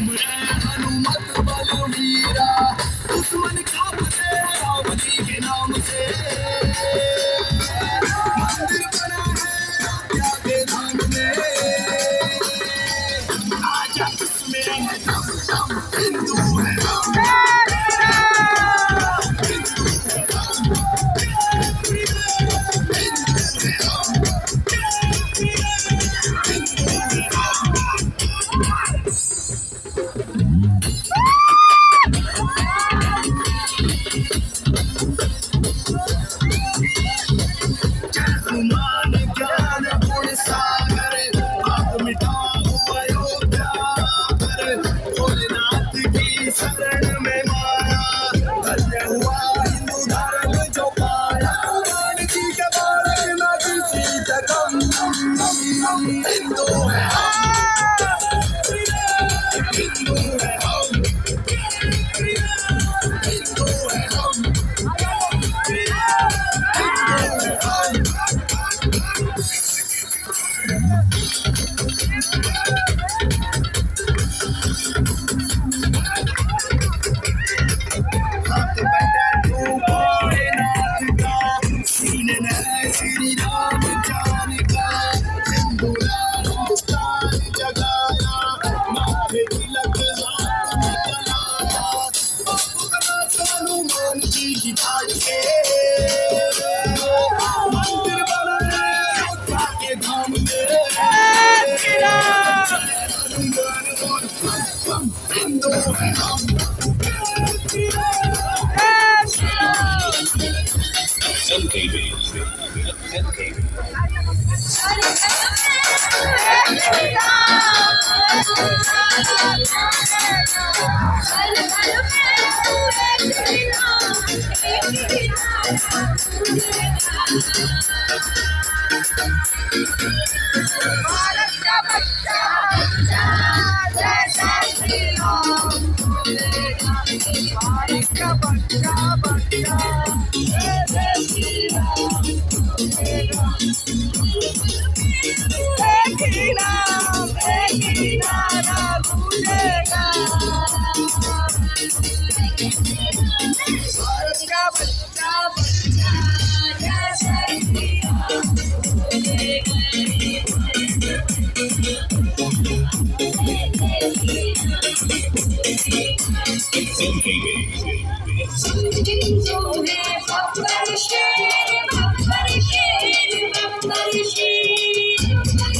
हनुमत बलवीरा दुश्मन कांपते राम जी के नाम से मंदिर बना है अयोध्या के धाम में आजा उसमें है दम दम हिंदू है हम हनुमान ज्ञान गुण सागर पाप मिटाओ अयोध्या कर भोलेनाथ की शरण में माया धन्य हुआ हिंदू धर्म जो पाया हनुमान जी के बालक न किसी जगम हिंदू है हम हिंदू है हम हिंदू है हम हाथ बटा तू भोलेनाथ का सीने में है श्री राम जान का हिंदुरा हिंदुस्तान जगाया माथे तिलक हाथ में जलाया बापू का नाच हनुमान जी की ढाल के मंदिर बना है अयोध्या के धाम में हनुमान बोल हम हिंदू हैं हम MKB. MKB. भारत का बच्चा जैसा श्री राम भारत का बच्चा जैसा श्री राम एक ही नारा गूंजेगा भारत का बच्चा जैसा श्री राम MKB. जो है बब्बर शेर बब्बर शेर बब्बर शेर